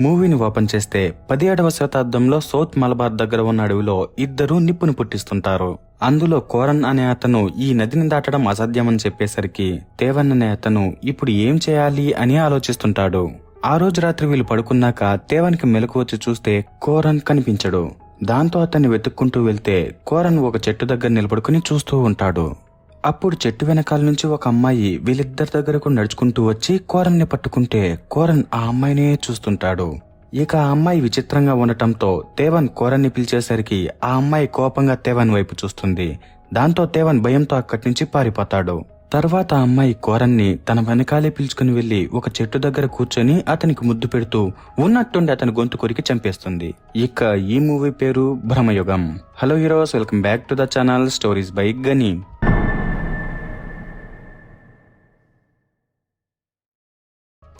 మూవీని ఓపెన్ చేస్తే 17వ శతాబ్దంలో సౌత్ మలబార్ దగ్గర ఉన్న అడవిలో ఇద్దరు నిప్పుని పుట్టిస్తుంటారు. అందులో కోరన్ అనే అతను ఈ నదిని దాటడం అసాధ్యమని చెప్పేసరికి తేవన్ అనే అతను ఇప్పుడు ఏం చేయాలి అని ఆలోచిస్తుంటాడు. ఆ రోజు రాత్రి వీళ్ళు పడుకున్నాక తేవన్కి మెలకు వచ్చి చూస్తే కోరన్ కనిపించడు. దాంతో అతన్ని వెతుక్కుంటూ వెళ్తే కోరన్ ఒక చెట్టు దగ్గర నిలబడుకుని చూస్తూ ఉంటాడు. అప్పుడు చెట్టు వెనకాల నుంచి ఒక అమ్మాయి వీళ్ళిద్దరి దగ్గరకు నడుచుకుంటూ వచ్చి కోరన్ని పట్టుకుంటే కోరన్ ఆ అమ్మాయినే చూస్తుంటాడు. ఇక ఆ అమ్మాయి విచిత్రంగా ఉండటంతో తేవన్ కోరన్ని పిలిచేసరికి ఆ అమ్మాయి కోపంగా తేవన్ వైపు చూస్తుంది. దాంతో తేవన్ భయంతో అక్కడి నుంచి పారిపోతాడు. తర్వాత ఆ అమ్మాయి కోరన్ని తన వెనకాలే పిలుచుకుని వెళ్లి ఒక చెట్టు దగ్గర కూర్చొని అతనికి ముద్దు పెడుతూ ఉన్నట్టుండి అతని గొంతు కొరికి చంపేస్తుంది. ఇక ఈ మూవీ పేరు Bramayugam. Hello heroes, welcome back to the channel stories by గని.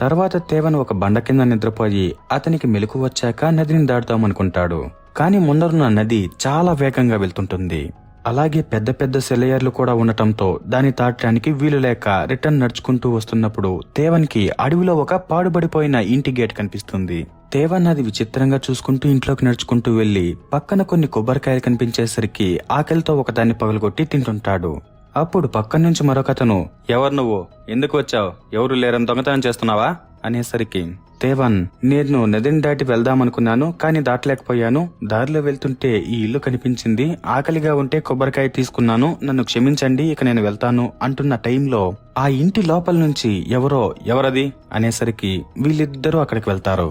తర్వాత తేవన్ ఒక బండ కింద నిద్రపోయి అతనికి మెలకు వచ్చాక నదిని దాటుతామనుకుంటాడు. కాని ముందరున్న నది చాలా వేగంగా వెళ్తుంటుంది. అలాగే పెద్ద పెద్ద సెలయర్లు కూడా ఉండటంతో దాన్ని దాటడానికి వీలు లేక రిటర్న్ నడుచుకుంటూ వస్తున్నప్పుడు తేవన్ కి అడవిలో ఒక పాడుబడిపోయిన ఇంటి గేట్ కనిపిస్తుంది. తేవన్ అది విచిత్రంగా చూసుకుంటూ ఇంట్లోకి నడుచుకుంటూ వెళ్లి పక్కన కొన్ని కొబ్బరికాయలు కనిపించేసరికి ఆకలితో ఒకదాన్ని పగలగొట్టి తింటుంటాడు. అప్పుడు పక్కన నుంచి మరొకతను, ఎవరు నువ్వు, ఎందుకు వచ్చావు, ఎవరు లేరని దొంగతనం చేస్తున్నావా అనేసరికి తేవన్, నేను నదిని దాటి వెళ్దామనుకున్నాను కానీ దాటలేకపోయాను. దారిలో వెళ్తుంటే ఈ ఇల్లు కనిపించింది, ఆకలిగా ఉంటే కొబ్బరికాయ తీసుకున్నాను, నన్ను క్షమించండి, ఇక నేను వెళ్తాను అంటున్న టైంలో ఆ ఇంటి లోపల నుంచి ఎవరది అనేసరికి వీళ్ళిద్దరూ అక్కడికి వెళ్తారు.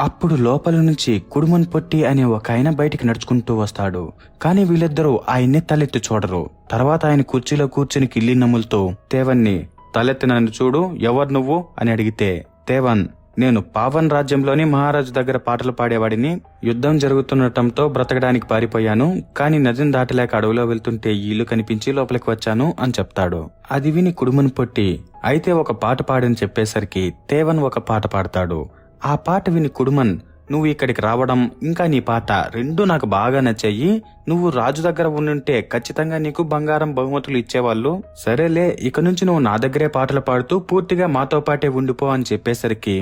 అప్పుడు లోపల నుంచి కుడుమన్ పొట్టి అనే ఒక ఆయన బయటికి నడుచుకుంటూ వస్తాడు. కానీ వీళ్ళిద్దరూ ఆయన్ని తలెత్తి చూడరు. తర్వాత ఆయన కుర్చీలో కూర్చుని కిల్లి నమ్ములతో తేవన్ని, తలెత్తి నన్ను చూడు, ఎవరు నువ్వు అని అడిగితే తేవన్, నేను పావన్ రాజ్యంలోని మహారాజు దగ్గర పాటలు పాడేవాడిని. యుద్ధం జరుగుతుండటంతో బ్రతకడానికి పారిపోయాను. కానీ నదిని దాటలేక అడవిలో వెళ్తుంటే ఈ ఇల్లు కనిపించి లోపలికి వచ్చాను అని చెప్తాడు. అది విని కుడుమన్ పొట్టి, అయితే ఒక పాట పాడని చెప్పేసరికి తేవన్ ఒక పాట పాడతాడు. ఆ పాట విని కుడుమన్, నువ్వు ఇక్కడికి రావడం ఇంకా నీ పాట రెండూ నాకు బాగా నచ్చాయి. నువ్వు రాజు దగ్గర ఉండుంటే ఖచ్చితంగా నీకు బంగారం బహుమతులు ఇచ్చేవాళ్ళు. సరేలే, ఇక నుంచి నువ్వు నా దగ్గరే పాటలు పాడుతూ పూర్తిగా మాతో పాటే ఉండిపో అని చెప్పేసరికి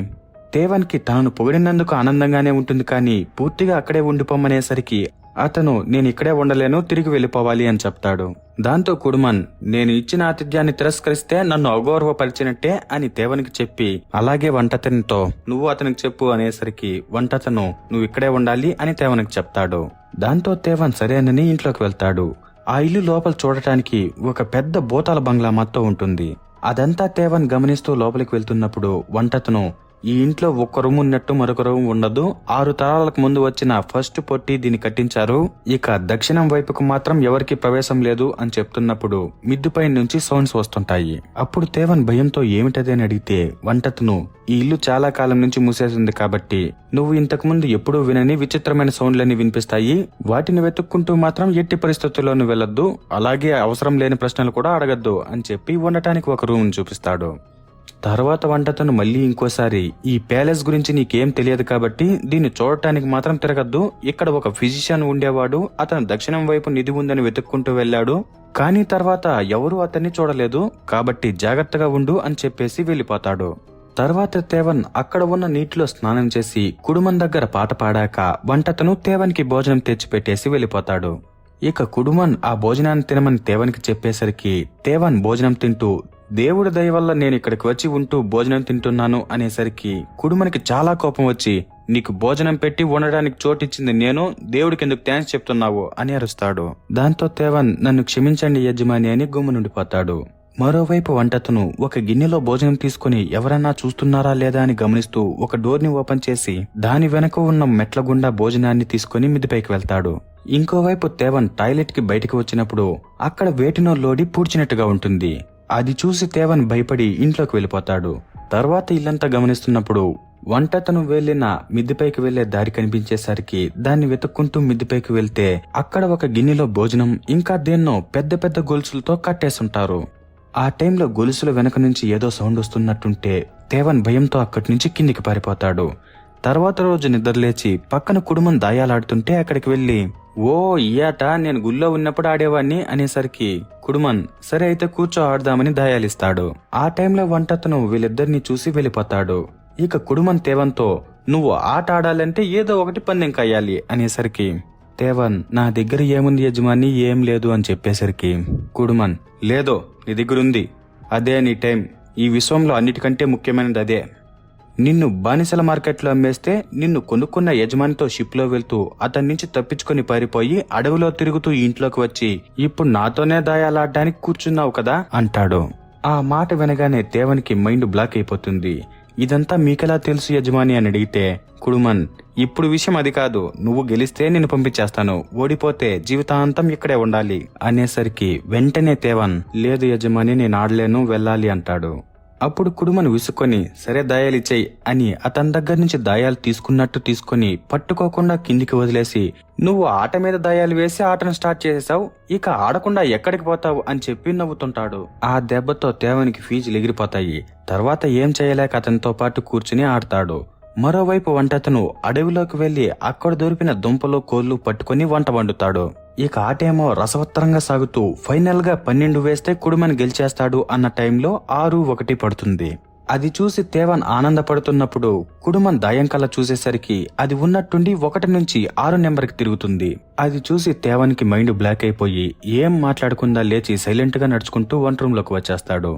తేవన్ కి తాను పొగిడినందుకు ఆనందంగానే ఉంటుంది కానీ పూర్తిగా అక్కడే ఉండిపోమనేసరికి అతను, నేను ఇక్కడే ఉండలేను, తిరిగి వెళ్లిపోవాలి అని చెప్తాడు. దాంతో కుడుమన్, నేను ఇచ్చిన ఆతిథ్యాన్ని తిరస్కరిస్తే నన్ను అగౌరవపరిచినట్టే అని తేవన్కి చెప్పి అలాగే వంటతనితో నువ్వు అతనికి చెప్పు అనేసరికి వంటతను, నువ్వు ఇక్కడే ఉండాలి అని తేవన్కి చెప్తాడు. దాంతో తేవన్ సరేనని ఇంట్లోకి వెళ్తాడు. ఆ ఇల్లు లోపల చూడటానికి ఒక పెద్ద బోతాల బంగ్లా మొత్తం ఉంటుంది. అదంతా తేవన్ గమనిస్తూ లోపలికి వెళ్తున్నప్పుడు వంటతను, ఈ ఇంట్లో ఒక్క రూమ్ ఉన్నట్టు మరొక రూమ్ ఉండదు, 6 తరాలకు ముందు వచ్చిన ఫస్ట్ పొట్టి దీన్ని కట్టించారు, ఇక దక్షిణం వైపుకు మాత్రం ఎవరికి ప్రవేశం లేదు అని చెప్తున్నప్పుడు మిద్దుపై నుంచి సౌండ్స్ వస్తుంటాయి. అప్పుడు తేవన్ భయంతో ఏమిటది అని అడిగితే వంటతను, ఈ ఇల్లు చాలా కాలం నుంచి మూసేసింది కాబట్టి నువ్వు ఇంతకు ముందు ఎప్పుడూ వినని విచిత్రమైన సౌండ్లన్నీ వినిపిస్తాయి, వాటిని వెతుక్కుంటూ మాత్రం ఎట్టి పరిస్థితుల్లోనూ వెళ్లొద్దు, అలాగే అవసరం లేని ప్రశ్నలు కూడా అడగద్దు అని చెప్పి ఉండటానికి ఒక రూమ్ చూపిస్తాడు. తర్వాత వంటతను మళ్ళీ ఇంకోసారి, ఈ ప్యాలెస్ గురించి నీకేం తెలియదు కాబట్టి దీన్ని చూడటానికి మాత్రం తిరగద్దు, ఇక్కడ ఒక ఫిజిషియన్ ఉండేవాడు, అతను దక్షిణం వైపు నిధి ఉందని వెతుక్కుంటూ వెళ్లాడు, కానీ తర్వాత ఎవరూ అతన్ని చూడలేదు, కాబట్టి జాగ్రత్తగా ఉండు అని చెప్పేసి వెళ్లిపోతాడు. తర్వాత తేవన్ అక్కడ ఉన్న నీటిలో స్నానం చేసి కుడుమన్ దగ్గర పాట పాడాక వంటతను తేవన్కి భోజనం తెచ్చిపెట్టేసి వెళ్లిపోతాడు. ఇక కుడుమన్ ఆ భోజనాన్ని తినమని తేవన్కి చెప్పేసరికి తేవన్ భోజనం తింటూ, దేవుడి దయ వల్ల నేను ఇక్కడికి వచ్చి ఉంటూ భోజనం తింటున్నాను అనేసరికి కుడుమనికి చాలా కోపం వచ్చి, నీకు భోజనం పెట్టి ఉండడానికి చోటిచ్చింది నేను, దేవుడికి ఎందుకు థ్యాంక్స్ చెప్తున్నావు అని అరుస్తాడు. దాంతో తేవన్, నన్ను క్షమించండి యజమాని అని గుమ్మునుండిపోతాడు. మరోవైపు వంటతను ఒక గిన్నెలో భోజనం తీసుకుని ఎవరన్నా చూస్తున్నారా లేదా అని గమనిస్తూ ఒక డోర్ ని ఓపెన్ చేసి దాని వెనక ఉన్న మెట్ల గుండా భోజనాన్ని తీసుకుని మిద్దిపైకి వెళ్తాడు. ఇంకోవైపు తేవన్ టాయిలెట్ కి బయటకు వచ్చినప్పుడు అక్కడ వేటినో లోడి పూడ్చినట్టుగా ఉంటుంది. అది చూసి తేవన్ భయపడి ఇంట్లోకి వెళ్లిపోతాడు. తర్వాత ఇల్లంతా గమనిస్తున్నప్పుడు వంటతను వెళ్లిన మిద్దిపైకి వెళ్లే దారి కనిపించేసరికి దాన్ని వెతుక్కుంటూ మిద్దిపైకి వెళ్తే అక్కడ ఒక గిన్నెలో భోజనం ఇంకా దేన్నో పెద్ద పెద్ద గొలుసులతో కట్టేసుంటారు. ఆ టైంలో గొలుసుల వెనక నుంచి ఏదో సౌండ్ వస్తున్నట్టుంటే తేవన్ భయంతో అక్కడి నుంచి కిందికి పారిపోతాడు. తర్వాత రోజు నిద్రలేచి పక్కన కుడుమన్ దాయాలాడుతుంటే అక్కడికి వెళ్లి, ఓ ఈ ఆట నేను గుళ్ళో ఉన్నప్పుడు ఆడేవాణ్ణి అనేసరికి కుడుమన్, సరే అయితే కూర్చో ఆడదామని దాయాలిస్తాడు. ఆ టైంలో వంటతను వీళ్ళిద్దరిని చూసి వెళ్లిపోతాడు. ఇక కుడుమన్ తేవన్తో, నువ్వు ఆట ఆడాలంటే ఏదో ఒకటి పందెం కయ్యాలి అనేసరికి తేవన్ నా దగ్గర ఏముంది యజమాని, ఏం లేదు అని చెప్పేసరికి కుడుమన్ లేదో నీ దగ్గరుంది, అదే నీ టైం, ఈ విశ్వంలో అన్నిటికంటే ముఖ్యమైనది అదే. నిన్ను బానిసల మార్కెట్లో అమ్మేస్తే నిన్ను కొనుక్కున్న యజమానితో షిప్లో వెళ్తూ అతని నుంచి తప్పించుకొని పారిపోయి అడవిలో తిరుగుతూ ఇంట్లోకి వచ్చి ఇప్పుడు నాతోనే దాయాలాడడానికి కూర్చున్నావు కదా అంటాడు. ఆ మాట వినగానే తేవన్కి మైండ్ బ్లాక్ అయిపోతుంది. ఇదంతా మీకెలా తెలుసు యజమాని అని అడిగితే కుడుమన్ ఇప్పుడు విషయం అది కాదు, నువ్వు గెలిస్తే నిన్ను పంపించేస్తాను, ఓడిపోతే జీవితాంతం ఇక్కడే ఉండాలి అనేసరికి వెంటనే తేవన్ లేదు యజమాని నేను ఆడలేను, వెళ్ళాలి అంటాడు. అప్పుడు కుడుమన్ విసుక్కొని సరే దాయాలిచ్చేయి అని అతని దగ్గర నుంచి దాయాలు తీసుకుని పట్టుకోకుండా కిందికి వదిలేసి నువ్వు ఆట మీద దాయాలు వేసి ఆటను స్టార్ట్ చేసేసావు, ఇక ఆడకుండా ఎక్కడికి పోతావు అని చెప్పి నవ్వుతుంటాడు. ఆ దెబ్బతో తేవనికి ఫీజులు ఎగిరిపోతాయి. తర్వాత ఏం చేయలేక అతనితో పాటు కూర్చుని ఆడతాడు. మరోవైపు వంటతను అడవిలోకి వెళ్లి అక్కడ దొరికిన దుంపలు కోళ్లు పట్టుకుని వంట వండుతాడు. ఇక ఆటేమో రసవత్తరంగా సాగుతూ ఫైనల్ గా 12 వేస్తే కుడుమన్ గెలిచేస్తాడు అన్న టైంలో 6-1 పడుతుంది. అది చూసి తేవన్ ఆనందపడుతున్నప్పుడు కుడుమన్ దాయం కళ్ళ చూసేసరికి అది ఉన్నట్టుండి 1 నుంచి 6 నెంబర్కి తిరుగుతుంది. అది చూసి తేవన్కి మైండ్ బ్లాక్ అయిపోయి ఏం మాట్లాడకుండా లేచి సైలెంట్ గా నడుచుకుంటూ వంట రూమ్ లోకి వచ్చేస్తాడు.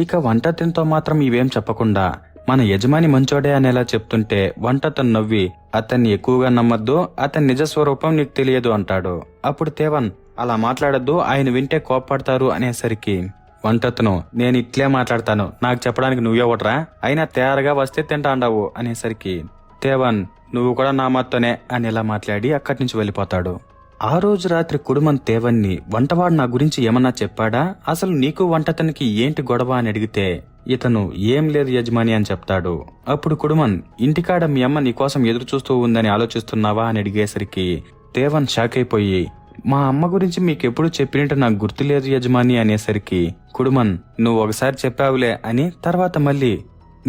ఇక వంటతనితో మాత్రం ఇవేం చెప్పకుండా మన యజమాని మంచోడే అనేలా చెప్తుంటే వంటతను నవ్వి అతన్ని ఎక్కువగా నమ్మద్దు, అతని నిజ స్వరూపం నీకు తెలియదు అంటాడు. అప్పుడు తేవన్ అలా మాట్లాడద్దు, ఆయన వింటే కోప్పడతారు అనేసరికి వంటతను నేను ఇట్లే మాట్లాడతాను, నాకు చెప్పడానికి నువ్వే ఒకట్రా, అయినా తయారుగా వస్తే తింటా అండావు అనేసరికి తేవన్ నువ్వు కూడా నా మాతోనే అనేలా మాట్లాడి అక్కడి నుంచి వెళ్ళిపోతాడు. ఆ రోజు రాత్రి కుడుమన్ తేవన్ని వంటవాడు నా గురించి ఏమన్నా చెప్పాడా, అసలు నీకు వంటతనికి ఏంటి గొడవ అని అడిగితే ఇతను ఏం లేదు యజమాని అని చెప్తాడు. అప్పుడు కుడుమన్ ఇంటికాడ మీ అమ్మ నీకోసం ఎదురు చూస్తూ ఉందని ఆలోచిస్తున్నావా అని అడిగేసరికి తేవన్ షాక్ అయిపోయి మా అమ్మ గురించి మీకెప్పుడు చెప్పినట్టు నాకు గుర్తులేదు యజమాని అనేసరికి కుడుమన్ నువ్వు ఒకసారి చెప్పావులే అని తర్వాత మళ్ళీ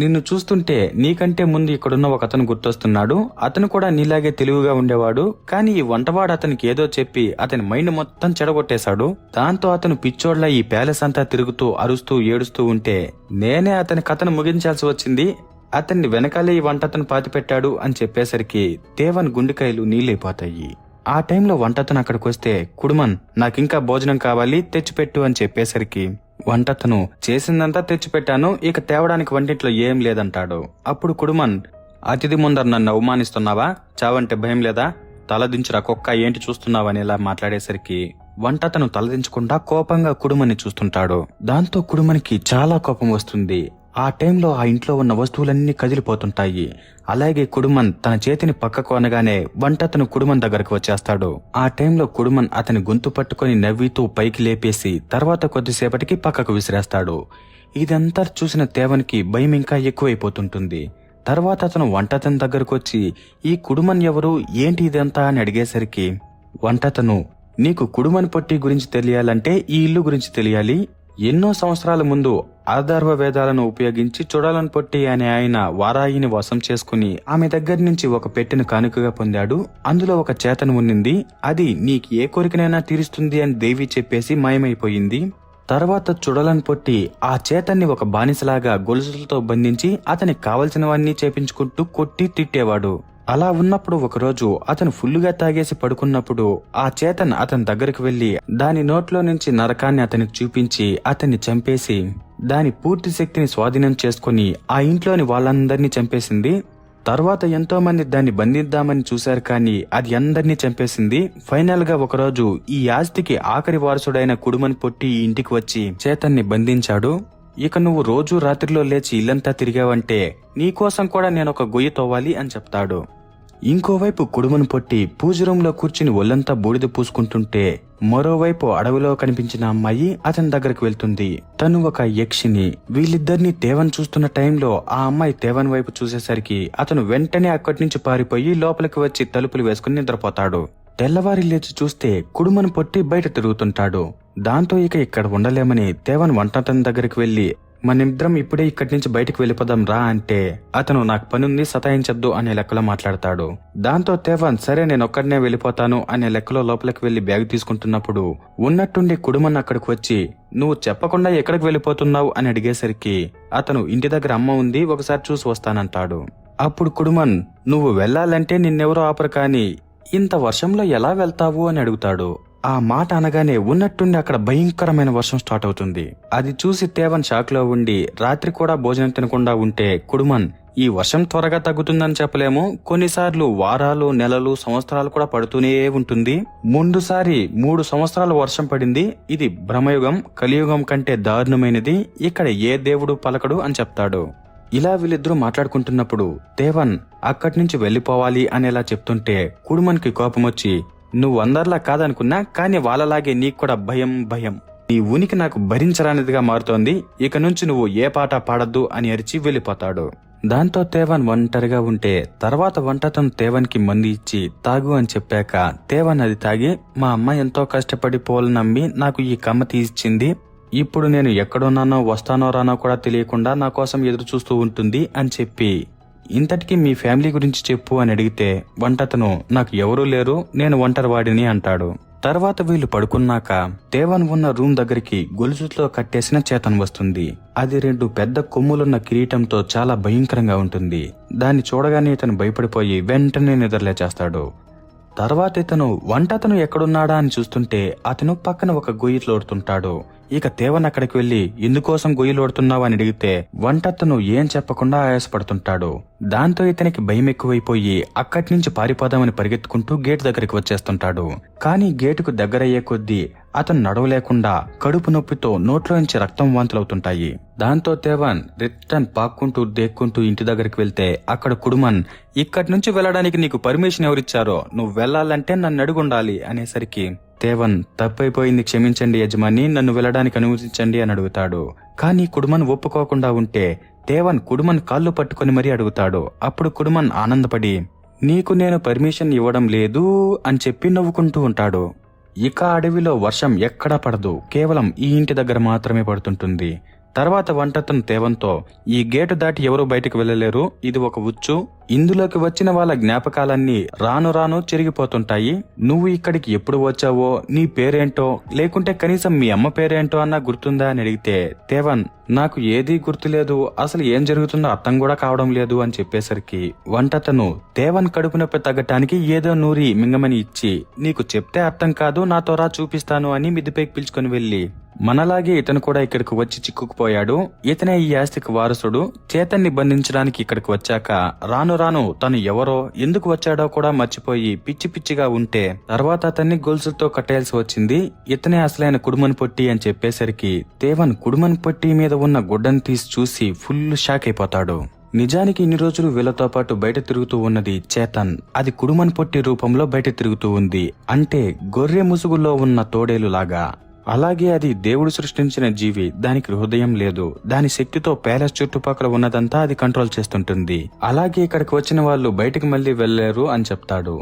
నిన్ను చూస్తుంటే నీకంటే ముందు ఇక్కడున్న ఒక అతను గుర్తొస్తున్నాడు, అతను కూడా నీలాగే తెలివిగా ఉండేవాడు, కానీ ఈ వంటవాడు అతనికి ఏదో చెప్పి అతని మైండ్ మొత్తం చెడగొట్టేశాడు, దాంతో అతను పిచ్చోడ్లా ఈ ప్యాలెస్ అంతా తిరుగుతూ అరుస్తూ ఏడుస్తూ ఉంటే నేనే అతని కథను ముగించాల్సి వచ్చింది, అతన్ని వెనకాలే ఈ వంటతను పాతిపెట్టాడు అని చెప్పేసరికి తేవన్ గుండెకాయలు నీళ్ళైపోతాయి. ఆ టైంలో వంటతను అక్కడికి వస్తే కుడుమన్ నాకింకా భోజనం కావాలి తెచ్చిపెట్టు అని చెప్పేసరికి వంటతను చేసిందంతా తెచ్చిపెట్టాను, ఇక తేవడానికి వంటింట్లో ఏం లేదంటాడు. అప్పుడు కుడుమన్ అతిథి ముందర నన్ను అవమానిస్తున్నావా, చావంటే భయం లేదా, తలదించురా కుక్క ఏంటి చూస్తున్నావని ఇలా మాట్లాడేసరికి వంటతను తలదించకుండా కోపంగా కుడుమని చూస్తుంటాడు. దాంతో కుడుమనికి చాలా కోపం వస్తుంది. ఆ టైంలో ఆ ఇంట్లో ఉన్న వస్తువులన్నీ కదిలిపోతుంటాయి. అలాగే కుడుమన్ తన చేతిని పక్కకు అనగానే వంటతను కుడుమన్ దగ్గరకు వచ్చేస్తాడు. ఆ టైంలో కుడుమన్ అతని గొంతు పట్టుకుని నవ్వుతూ పైకి లేపేసి తర్వాత కొద్దిసేపటికి పక్కకు విసిరేస్తాడు. ఇదంతా చూసిన తేవన్కి భయం ఇంకా ఎక్కువైపోతుంటుంది. తర్వాత అతను వంటతను దగ్గరకు వచ్చి ఈ కుడుమన్ ఎవరు, ఏంటి ఇదంతా అని అడిగేసరికి వంటతను నీకు కుడుమన్ పొట్టి గురించి తెలియాలంటే ఈ ఇల్లు గురించి తెలియాలి, ఎన్నో సంవత్సరాల ముందు ఆధార్వ వేదాలను ఉపయోగించి చూడాలని పొట్టి అనే ఆయన వారాయిని వశం చేసుకుని ఆమె దగ్గర నుంచి ఒక పెట్టెను కానుకగా పొందాడు, అందులో ఒక చేతను ఉన్నింది, అది నీకు ఏ కోరికనైనా తీరుస్తుంది అని దేవి చెప్పేసి మాయమైపోయింది. తర్వాత చూడాలని పొట్టి ఆ చేతన్ని ఒక బానిసలాగా గొలుసులతో బంధించి అతనికి కావలసినవన్నీ చేపించుకుంటూ కొట్టి తిట్టేవాడు. అలా ఉన్నప్పుడు ఒకరోజు అతను ఫుల్లుగా తాగేసి పడుకున్నప్పుడు ఆ చేతన్ అతని దగ్గరికి వెళ్లి దాని నోట్లో నుంచి నరకాన్ని అతనికి చూపించి అతన్ని చంపేసి దాని పూర్తి శక్తిని స్వాధీనం చేసుకుని ఆ ఇంట్లోని వాళ్ళందరినీ చంపేసింది. తర్వాత ఎంతో మంది దాన్ని బంధిద్దామని చూశారు, కానీ అది అందరినీ చంపేసింది. ఫైనల్ గా ఒకరోజు ఈ ఆస్తికి ఆఖరి వారసుడైన కుడుమన్ పొట్టి ఈ ఇంటికి వచ్చి చేతన్ని బంధించాడు. ఇక నువ్వు రోజు రాత్రిలో లేచి ఇల్లంతా తిరిగావంటే నీకోసం కూడా నేను ఒక గొయ్యి తవ్వాలి అని చెప్తాడు. ఇంకోవైపు కుడుమన్ పొట్టి పూజ రూమ్ లో కూర్చుని ఒళ్ళంతా బూడిద పూసుకుంటుంటే మరోవైపు అడవిలో కనిపించిన అమ్మాయి అతని దగ్గరకు వెళ్తుంది. తను ఒక యక్షిని. వీళ్ళిద్దరినీ తేవన్ చూస్తున్న టైంలో ఆ అమ్మాయి తేవన్ వైపు చూసేసరికి అతను వెంటనే అక్కడి నుంచి పారిపోయి లోపలికి వచ్చి తలుపులు వేసుకుని నిద్రపోతాడు. తెల్లవారి లేచి చూస్తే కుడుమన్ పొట్టి బయట తిరుగుతుంటాడు. దాంతో ఇక ఇక్కడ ఉండలేమని తేవన్ వంటతని దగ్గరికి వెళ్లి మనిద్దరం ఇప్పుడే ఇక్కడి నుంచి బయటకు వెళ్ళిపోదాం రా అంటే అతను నాకు పనుంది సతాయించద్దు అనే లెక్కలో మాట్లాడతాడు. దాంతో తేవన్ సరే నేను ఒక్కడనే వెళ్ళిపోతాను అనే లెక్కలో లోపలికి వెళ్లి బ్యాగ్ తీసుకుంటున్నప్పుడు ఉన్నట్టుండి కుడుమన్ అక్కడికి వచ్చి నువ్వు చెప్పకుండా ఎక్కడికి వెళ్ళిపోతున్నావు అని అడిగేసరికి అతను ఇంటి దగ్గర అమ్మ ఉంది, ఒకసారి చూసి వస్తానంటాడు. అప్పుడు కుడుమన్, నువ్వు వెళ్లాలంటే నిన్నెవరో ఆపరు కాని ఇంత వర్షంలో ఎలా వెళ్తావు అని అడుగుతాడు. ఆ మాట అనగానే ఉన్నట్టుండి అక్కడ భయంకరమైన వర్షం స్టార్ట్ అవుతుంది. అది చూసి తేవన్ షాక్ లో ఉండి రాత్రి కూడా భోజనం తినకుండా ఉంటే కుడుమన్, ఈ వర్షం త్వరగా తగ్గుతుందని చెప్పలేము, కొన్నిసార్లు వారాలు, నెలలు, సంవత్సరాలు కూడా పడుతూనే ఉంటుంది. ముందుసారి 3 సంవత్సరాలు వర్షం పడింది. ఇది భ్రమయుగం, కలియుగం కంటే దారుణమైనది. ఇక్కడ ఏ దేవుడు పలకడు అని చెప్తాడు. ఇలా వీళ్ళిద్దరూ మాట్లాడుకుంటున్నప్పుడు తేవన్ అక్కడి నుంచి వెళ్లిపోవాలి అనేలా చెప్తుంటే కుడుమన్ కి కోపం వచ్చి, నువ్వు అందరిలా కాదనుకున్నా కానీ వాళ్ళలాగే నీకు కూడా భయం భయం, నీ ఉనికి నాకు భరించరానిదిగా మారుతోంది, ఇక నుంచి నువ్వు ఏ పాట పాడద్దు అని అరిచి వెళ్లిపోతాడు. దాంతో తేవన్ ఒంటరిగా ఉంటే తర్వాత వంటతను తేవన్ కి మందు ఇచ్చి తాగు అని చెప్పాక తేవన్ అది తాగి, మా అమ్మ ఎంతో కష్టపడి పూలు నమ్మి నాకు ఈ కమ్మ తీసిచ్చింది, ఇప్పుడు నేను ఎక్కడున్నానో వస్తానో రానో కూడా తెలియకుండా నా కోసం ఎదురు చూస్తూ ఉంటుంది అని చెప్పి, ఇంతటికి మీ ఫ్యామిలీ గురించి చెప్పు అని అడిగితే వంటతను, నాకు ఎవరూ లేరు, నేను ఒంటరివాడిని అంటాడు. తర్వాత వీళ్ళు పడుకున్నాక తేవన్ ఉన్న రూమ్ దగ్గరికి గొలుసుతో కట్టేసిన చేతన్ వస్తుంది. అది 2 పెద్ద కొమ్ములున్న కిరీటంతో చాలా భయంకరంగా ఉంటుంది. దాన్ని చూడగానే ఇతను భయపడిపోయి వెంటనే నిద్రలేచేస్తాడు. తర్వాత ఇతను వంటతను ఎక్కడున్నాడా అని చూస్తుంటే అతను పక్కన ఒక గొయ్యిలోడుతుంటాడు. ఇక తేవన్ అక్కడికి వెళ్లి ఎందుకోసం గొయ్యిలోడుతున్నావు అని అడిగితే వంటతను ఏం చెప్పకుండా ఆయాసపడుతుంటాడు. దాంతో ఇతనికి భయం ఎక్కువైపోయి అక్కడి నుంచి పారిపోదామని పరిగెత్తుకుంటూ గేటు దగ్గరికి వచ్చేస్తుంటాడు. కానీ గేటుకు దగ్గరయ్యే కొద్దీ అతను నడవలేకుండా కడుపు నొప్పితో నోట్లోంచి రక్తం వాంతులవుతుంటాయి. దాంతో తేవన్ రిటర్న్ పాక్కుంటూ దేక్కుంటూ ఇంటి దగ్గరికి వెళ్తే అక్కడ కుడుమన్, ఇక్కడి నుంచి వెళ్లడానికి నీకు పర్మిషన్ ఎవరిచ్చారో, నువ్వు వెళ్లాలంటే నన్ను అడుగుండాలి అనేసరికి తేవన్, తప్పైపోయింది, క్షమించండి యజమాని, నన్ను వెళ్లడానికి అనుమతించండి అని అడుగుతాడు. కానీ కుడుమన్ ఒప్పుకోకుండా ఉంటే తేవన్ కుడుమన్ కాళ్ళు పట్టుకుని మరీ అడుగుతాడు. అప్పుడు కుడుమన్ ఆనందపడి, నీకు నేను పర్మిషన్ ఇవ్వడం లేదు అని చెప్పి నవ్వుకుంటూ ఉంటాడు. ఇక అడవిలో వర్షం ఎక్కడా పడదు, కేవలం ఈ ఇంటి దగ్గర మాత్రమే పడుతుంటుంది. తర్వాత వంటతను తేవంతో, ఈ గేటు దాటి ఎవరూ బయటకు వెళ్లలేరు, ఇది ఒక ఉచ్చు, ఇందులోకి వచ్చిన వాళ్ళ జ్ఞాపకాలన్నీ రాను రాను చెరిగిపోతుంటాయి, నువ్వు ఇక్కడికి ఎప్పుడు వచ్చావో, నీ పేరేంటో, లేకుంటే కనీసం మీ అమ్మ పేరేంటో అన్నా గుర్తుందా అని అడిగితే తేవన్, నాకు ఏదీ గుర్తులేదు, అసలు ఏం జరుగుతుందో అర్థం కూడా కావడం లేదు అని చెప్పేసరికి వంటతను తేవన్ కడుపు నొప్పి తగ్గటానికి ఏదో నూరి మింగమని ఇచ్చి, నీకు చెప్తే అర్థం కాదు, నాతో రా చూపిస్తాను అని మిద్దిపైకి పిలుచుకుని వెళ్లి, మనలాగే ఇతను కూడా ఇక్కడికి వచ్చి చిక్కుకుపోయాడు, ఇతనే ఈ ఆస్తికి వారసుడు, చేతన్ని బంధించడానికి ఇక్కడికి వచ్చాక రాను రాను తను ఎవరో ఎందుకు వచ్చాడో కూడా మర్చిపోయి పిచ్చి పిచ్చిగా ఉంటే తర్వాత అతన్ని గొలుసులతో కట్టేయాల్సి వచ్చింది, ఇతనే అసలైన కుడుమన్ పొట్టి అని చెప్పేసరికి తేవన్ కుడుమన్ పొట్టి మీద ఉన్న గుడ్డను తీసి చూసి ఫుల్ షాక్ అయిపోతాడు. నిజానికి ఇన్ని రోజులు వీళ్లతో పాటు బయట తిరుగుతూ ఉన్నది చేతన్, అది కుడుమన్ పొట్టి రూపంలో బయట తిరుగుతూ ఉంది, అంటే గొర్రె ముసుగులో ఉన్న తోడేలులాగా. అలాగే అది దేవుడు సృష్టించిన జీవి, దానికి హృదయం లేదు, దాని శక్తితో ప్యాలెస్ చుట్టుపక్కల ఉన్నదంతా అది కంట్రోల్ చేస్తుంటుంది. అలాగే ఇక్కడికి వచ్చిన వాళ్ళు బయటికి మళ్లీ వెళ్లేరు అని చెప్తాడు.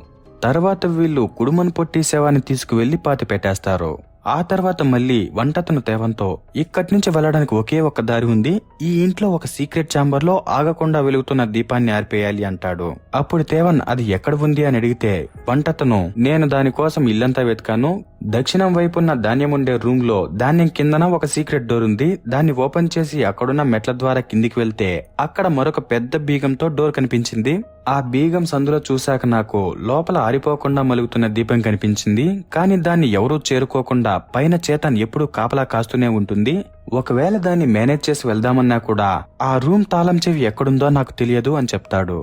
తర్వాత వీళ్ళు కుడుమన్ పొట్టి శవాన్ని తీసుకువెళ్లి పాతి పెట్టేస్తారు. ఆ తర్వాత మళ్లీ వంటతను తేవంతో, ఇక్కడి నుంచి వెళ్లడానికి ఒకే ఒక్క దారి ఉంది, ఈ ఇంట్లో ఒక సీక్రెట్ ఛాంబర్ లో ఆగకుండా వెలుగుతున్న దీపాన్ని ఆర్పేయాలి అంటాడు. అప్పుడు తేవన్ అది ఎక్కడ ఉంది అని అడిగితే వంటతను, నేను దానికోసం ఇల్లంతా వెతికాను, దక్షిణం వైపున్న ధాన్యం ఉండే రూమ్ లో ధాన్యం కిందన ఒక సీక్రెట్ డోర్ ఉంది, దాన్ని ఓపెన్ చేసి అక్కడున్న మెట్ల ద్వారా కిందికి వెళ్తే అక్కడ మరొక పెద్ద బీగంతో డోర్ కనిపించింది, ఆ బీగం సందులో చూశాక నాకు లోపల ఆరిపోకుండా మలుగుతున్న దీపం కనిపించింది, కానీ దాన్ని ఎవరూ చేరుకోకుండా పైన చేతన్ ఎప్పుడూ కాపలా కాస్తూనే ఉంటుంది, ఒకవేళ దాన్ని మేనేజ్ చేసి వెళ్దామన్నా కూడా ఆ రూమ్ తాళం చెవి ఎక్కడుందో నాకు తెలియదు అని చెప్తాడు.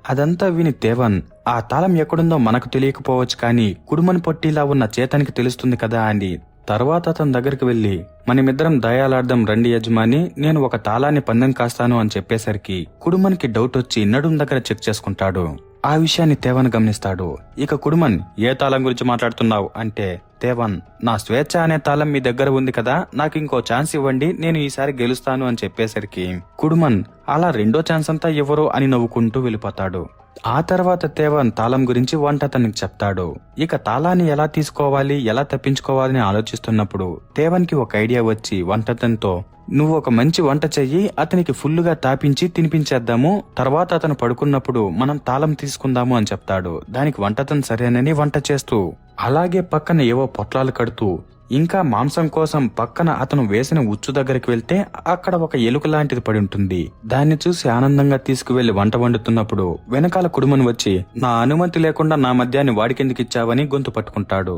అదంతా విని తేవన్, ఆ తాళం ఎక్కడుందో మనకు తెలియకపోవచ్చు కానీ కుడుమన్ పొట్టిలా ఉన్న చేతన్కి తెలుస్తుంది కదా అని తర్వాత అతని దగ్గరికి వెళ్లి, మనమిద్దరం దయాలాడదాం రండి యజమాని, నేను ఒక తాళాన్ని పందెం కాస్తాను అని చెప్పేసరికి కుడుమన్ కి డౌట్ వచ్చి నడుం దగ్గర చెక్ చేసుకుంటాడు. ఆ విషయాన్ని తేవన్ గమనిస్తాడు. ఇక కుడుమన్, ఏ తాళం గురించి మాట్లాడుతున్నావు అంటే తేవన్, నా స్వేచ్ఛ అనే తాళం మీ దగ్గర ఉంది కదా, నాకు ఇంకో ఛాన్స్ ఇవ్వండి, నేను ఈసారి గెలుస్తాను అని చెప్పేసరికి కుడుమన్, అలా రెండో ఛాన్స్ అంతా ఎవరో అని నవ్వుకుంటూ వెళ్ళిపోతాడు. ఆ తర్వాత తేవన్ తాళం గురించి వంటతనికి చెప్తాడు. ఇక తాళాన్ని ఎలా తీసుకోవాలి, ఎలా తప్పించుకోవాలని ఆలోచిస్తున్నప్పుడు తేవన్ కి ఒక ఐడియా వచ్చి వంటతన్తో, నువ్వు ఒక మంచి వంట చెయ్యి, అతనికి ఫుల్లుగా తాపించి తినిపించేద్దాము, తర్వాత అతను పడుకున్నప్పుడు మనం తాళం తీసుకుందాము అని చెప్తాడు. దానికి వంటతన్ సరేనని వంట చేస్తూ అలాగే పక్కన ఏవో పొట్లాలు కడుతూ ఇంకా మాంసం కోసం పక్కన అతను వేసిన ఉచ్చు దగ్గరికి వెళ్తే అక్కడ ఒక ఎలుక లాంటిది పడి ఉంటుంది. దాన్ని చూసి ఆనందంగా తీసుకువెళ్లి వంట వండుతున్నప్పుడు వెనకాల కుడుమన్ వచ్చి నా అనుమతి లేకుండా నా మద్యాన్ని వాడికెందుకు ఇచ్చావని గొంతు పట్టుకుంటాడు.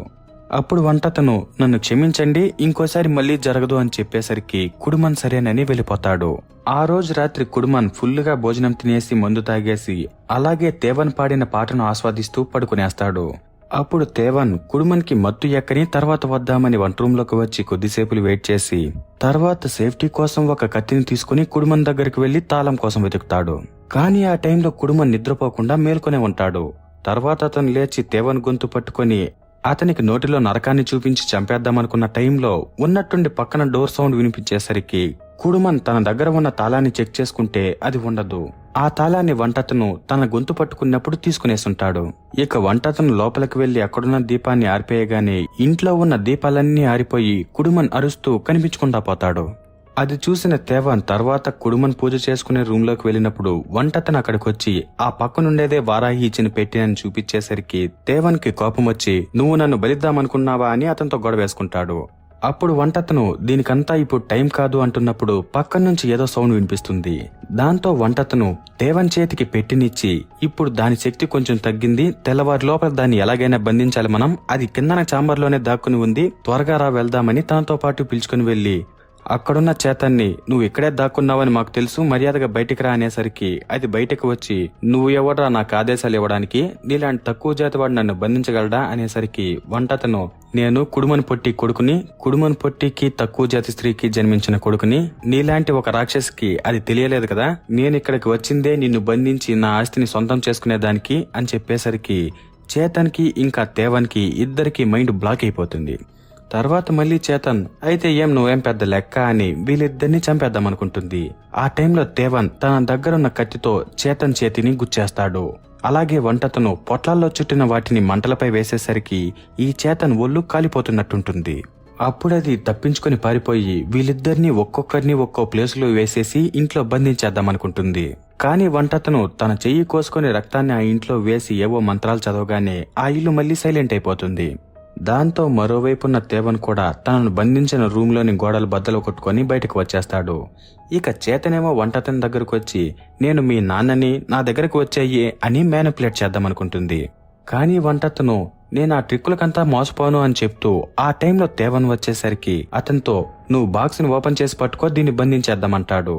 అప్పుడు వంటతను నన్ను క్షమించండి, ఇంకోసారి మళ్లీ జరగదు అని చెప్పేసరికి కుడుమన్ సరేనని వెళ్ళిపోతాడు. ఆ రోజు రాత్రి కుడుమన్ ఫుల్లుగా భోజనం తినేసి మందు తాగేసి అలాగే తేవన్ పాడిన పాటను ఆస్వాదిస్తూ పడుకునేస్తాడు. అప్పుడు తేవన్ కుడుమన్ కి మత్తు ఎక్కని తర్వాత వద్దామని వంట రూమ్ లోకి వచ్చి కొద్దిసేపులు వెయిట్ చేసి తర్వాత సేఫ్టీ కోసం ఒక కత్తిని తీసుకుని కుడుమన్ దగ్గరికి వెళ్లి తాళం కోసం వెతుకుతాడు. కానీ ఆ టైంలో కుడుమన్ నిద్రపోకుండా మేల్కొనే ఉంటాడు. తర్వాత అతను లేచి తేవన్ గొంతు పట్టుకుని అతనికి నోటిలో నరకాన్ని చూపించి చంపేద్దామనుకున్న టైంలో ఉన్నట్టుండి పక్కన డోర్ సౌండ్ వినిపించేసరికి కుడుమన్ తన దగ్గర ఉన్న తాళాన్ని చెక్ చేసుకుంటే అది ఉండదు. ఆ తాళాన్ని వంటతను తన గొంతు పట్టుకున్నప్పుడు తీసుకునేసుంటాడు. ఇక వంటతను లోపలికి వెళ్లి అక్కడున్న దీపాన్ని ఆర్పేయగానే ఇంట్లో ఉన్న దీపాలన్నీ ఆరిపోయి కుడుమన్ అరుస్తూ కనిపించకుండా పోతాడు. అది చూసిన తేవన్ తర్వాత కుడుమన్ పూజ చేసుకునే రూమ్ లోకి వెళ్ళినప్పుడు వంటతను అక్కడికొచ్చి ఆ పక్కనుండేదే వారాహి ఇచ్చిన పెట్టినని చూపించేసరికి తేవన్ కి కోపం వచ్చి నువ్వు నన్ను బలిద్దామనుకున్నావా అని అతనితో గొడవ వేసుకుంటాడు. అప్పుడు వంటతను దీనికంతా ఇప్పుడు టైం కాదు అంటున్నప్పుడు పక్కన నుంచి ఏదో సౌండ్ వినిపిస్తుంది. దాంతో వంటతను తేవన్ చేతికి పెట్టినిచ్చి ఇప్పుడు దాని శక్తి కొంచెం తగ్గింది, తెల్లవారి లోపల దాన్ని ఎలాగైనా బంధించాలి మనం, అది కిందన చాంబర్లోనే దాక్కుని ఉంది, త్వరగా రా వెళ్దామని తనతో పాటు పిలుచుకుని వెళ్లి అక్కడున్న చేతన్ని నువ్వు ఇక్కడే దాక్కున్నావని మాకు తెలుసు, మర్యాదగా బయటికి రా అనేసరికి అది బయటకు వచ్చి నువ్వు ఎవడ్రా నాకు ఆదేశాలు ఇవ్వడానికి, నీలాంటి తక్కువ జాతి వాడు నన్ను బంధించగలడా అనేసరికి వంటతను నేను కుడుమన్ పొట్టి కొడుకుని, కుడుమన్ పొట్టికి తక్కువ జాతి స్త్రీకి జన్మించిన కొడుకుని, నీలాంటి ఒక రాక్షసికి అది తెలియలేదు కదా, నేను ఇక్కడికి వచ్చిందే నిన్ను బంధించి నా ఆస్తిని సొంతం చేసుకునేదానికి అని చెప్పేసరికి చేతన్కి ఇంకా తేవన్కి ఇద్దరికి మైండ్ బ్లాక్ అయిపోతుంది. తర్వాత మళ్లీ చేతన్ అయితే నువ్వేం పెద్ద లెక్క అని వీళ్ళిద్దరిని చంపేద్దామనుకుంటుంది. ఆ టైంలో తేవన్ తన దగ్గరున్న కత్తితో చేతన్ చేతిని గుచ్చేస్తాడు. అలాగే వంటతను పొట్లాల్లో చుట్టిన వాటిని మంటలపై వేసేసరికి ఈ చేతన్ ఒళ్ళు కాలిపోతున్నట్టుంటుంది. అప్పుడది తప్పించుకుని పారిపోయి వీళ్ళిద్దరినీ ఒక్కొక్కరిని ఒక్కో ప్లేసులో వేసేసి ఇంట్లో బంధించేద్దామనుకుంటుంది. కానీ వంటతను తన చెయ్యి కోసుకుని రక్తాన్ని ఆ ఇంట్లో వేసి ఏవో మంత్రాలు చదవగానే ఆ ఇల్లు మళ్లీ సైలెంట్ అయిపోతుంది. దాంతో మరోవైపున్న తేవన్ కూడా తనను బంధించిన రూమ్ లోని గోడలు బద్దలు కొట్టుకుని బయటకు వచ్చేస్తాడు. ఇక చేతనేమో వంటతని దగ్గరకు వచ్చి నేను మీ నాన్నని, నా దగ్గరకు వచ్చాయి అని మ్యానిపులేట్ చేద్దామనుకుంటుంది. కానీ వంటతను నేను ఆ ట్రిక్కులకంతా మోసపోను అని చెప్తూ ఆ టైంలో తేవన్ వచ్చేసరికి అతనితో నువ్వు బాక్స్ ని ఓపెన్ చేసి పట్టుకో, దీన్ని బంధించేద్దామంటాడు.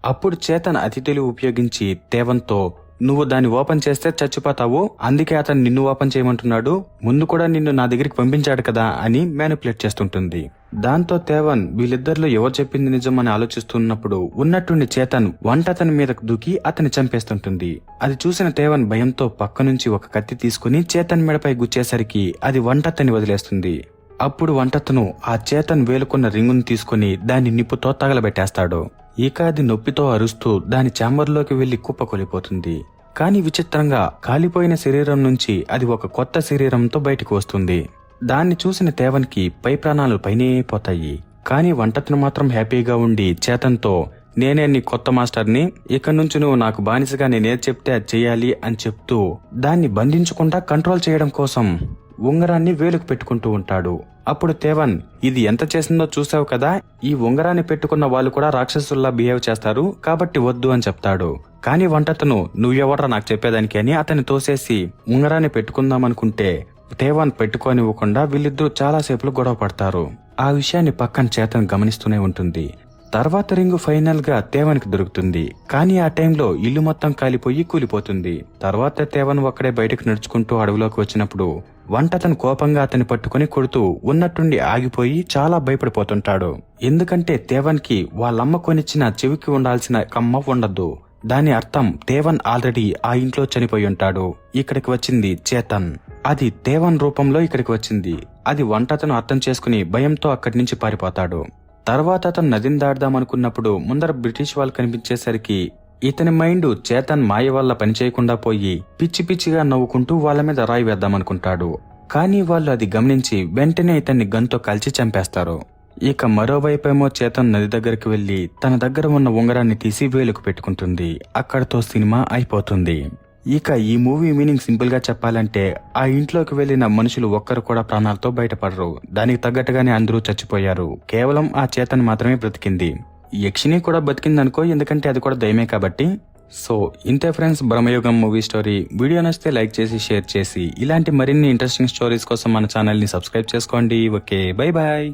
అప్పుడు చేతన్ అతి తెలివి ఉపయోగించి తేవన్తో నువ్వు దాన్ని ఓపెన్ చేస్తే చచ్చిపోతావు, అందుకే అతను నిన్ను ఓపెన్ చేయమంటున్నాడు, ముందు కూడా నిన్ను నా దగ్గరికి పంపించాడు కదా అని మ్యానిపులేట్ చేస్తుంటుంది. దాంతో తేవన్ వీళ్ళిద్దరిలో ఎవరు చెప్పింది నిజం అని ఆలోచిస్తున్నప్పుడు ఉన్నట్టుండి చేతన్ వంటతని మీదకు దూకి అతన్ని చంపేస్తుంటుంది. అది చూసిన తేవన్ భయంతో పక్క నుంచి ఒక కత్తి తీసుకుని చేతన్ మెడపై గుచ్చేసరికి అది వంటతని వదిలేస్తుంది. అప్పుడు వంటతను ఆ చేతన్ వేలుకున్న రింగును తీసుకుని దాన్ని నిప్పుతో తగలబెట్టేస్తాడు. ఇక అది నొప్పితో అరుస్తూ దాని ఛాంబర్లోకి వెళ్లి కుప్పకొలిపోతుంది. కాని విచిత్రంగా కాలిపోయిన శరీరం నుంచి అది ఒక కొత్త శరీరంతో బయటకు వస్తుంది. దాన్ని చూసిన తేవన్కి పై ప్రాణాలు పైనే పోతాయి. కాని వంటతను మాత్రం హ్యాపీగా ఉండి చేతన్తో నేనే నీ కొత్త మాస్టర్ని, ఇక నుంచి నువ్వు నాకు బానిసగా నేనేది చెప్తే అది చెయ్యాలి అని చెప్తూ దాన్ని బంధించకుండా కంట్రోల్ చేయడం కోసం ఉంగరాన్ని వేలుకు పెట్టుకుంటూ ఉంటాడు. అప్పుడు తేవన్ ఇది ఎంత చేసిందో చూసావు కదా, ఈ ఉంగరాన్ని పెట్టుకున్న వాళ్ళు కూడా రాక్షసుల్లా బిహేవ్ చేస్తారు కాబట్టి వద్దు అని చెప్తాడు. కానీ వంటతను నువ్వెవర్రా నాకు చెప్పేదానికి అని అతన్ని తోసేసి ఉంగరాన్ని పెట్టుకుందామనుకుంటే తేవన్ పెట్టుకోనివ్వకుండా వీళ్ళిద్దరూ చాలాసేపులు గొడవ పడతారు. ఆ విషయాన్ని పక్కన చేతన్ గమనిస్తూనే ఉంటుంది. తర్వాత రింగు ఫైనల్ గా తేవన్కి దొరుకుతుంది. కానీ ఆ టైంలో ఇల్లు మొత్తం కాలిపోయి కూలిపోతుంది. తర్వాత తేవన్ ఒక్కడే బయటకు నడుచుకుంటూ అడవిలోకి వచ్చినప్పుడు వంటతను కోపంగా అతన్ని పట్టుకుని కొడుతూ ఉన్నట్టుండి ఆగిపోయి చాలా భయపడిపోతుంటాడు. ఎందుకంటే తేవన్కి వాళ్ళమ్మ కొనిచ్చిన చెవికి ఉండాల్సిన కమ్మ ఉండదు. దాని అర్థం తేవన్ ఆల్రెడీ ఆ ఇంట్లో చనిపోయి ఉంటాడు. ఇక్కడికి వచ్చింది చేతన్, అది తేవన్ రూపంలో ఇక్కడికి వచ్చింది. అది వంటతను అర్థం చేసుకుని భయంతో అక్కడి నుంచి పారిపోతాడు. తర్వాత అతను నదిని దాడదామనుకున్నప్పుడు ముందర బ్రిటిష్ వాళ్ళు కనిపించేసరికి ఇతని మైండ్ చేతన్ మాయ వల్ల పనిచేయకుండా పోయి పిచ్చి పిచ్చిగా నవ్వుకుంటూ వాళ్ళ మీద రాయి వేద్దామనుకుంటాడు. కానీ వాళ్ళు అది గమనించి వెంటనే ఇతన్ని గన్తో కాల్చి చంపేస్తారు. ఇక మరోవైపేమో చేతన్ నది దగ్గరికి వెళ్లి తన దగ్గర ఉన్న ఉంగరాన్ని తీసి వేలుకు పెట్టుకుంటుంది. అక్కడతో సినిమా అయిపోతుంది. ఇక ఈ మూవీ మీనింగ్ సింపుల్ గా చెప్పాలంటే ఆ ఇంట్లోకి వెళ్లిన మనుషులు ఒక్కరు కూడా ప్రాణాలతో బయటపడరు. దానికి తగ్గట్టుగానే అందరూ చచ్చిపోయారు. కేవలం ఆ చేతన్ మాత్రమే బ్రతికింది. యక్షిని కూడా బతికిందనుకో, ఎందుకంటే అది కూడా దయమే కాబట్టి. సో ఇంతే friends, Bramayugam movie story. Video నచ్చితే లైక్ చేసి షేర్ చేసి ఇలాంటి మరిన్ని ఇంట్రెస్టింగ్ స్టోరీస్ కోసం మన ఛానల్ ని సబ్స్క్రైబ్ చేసుకోండి. Okay, bye bye.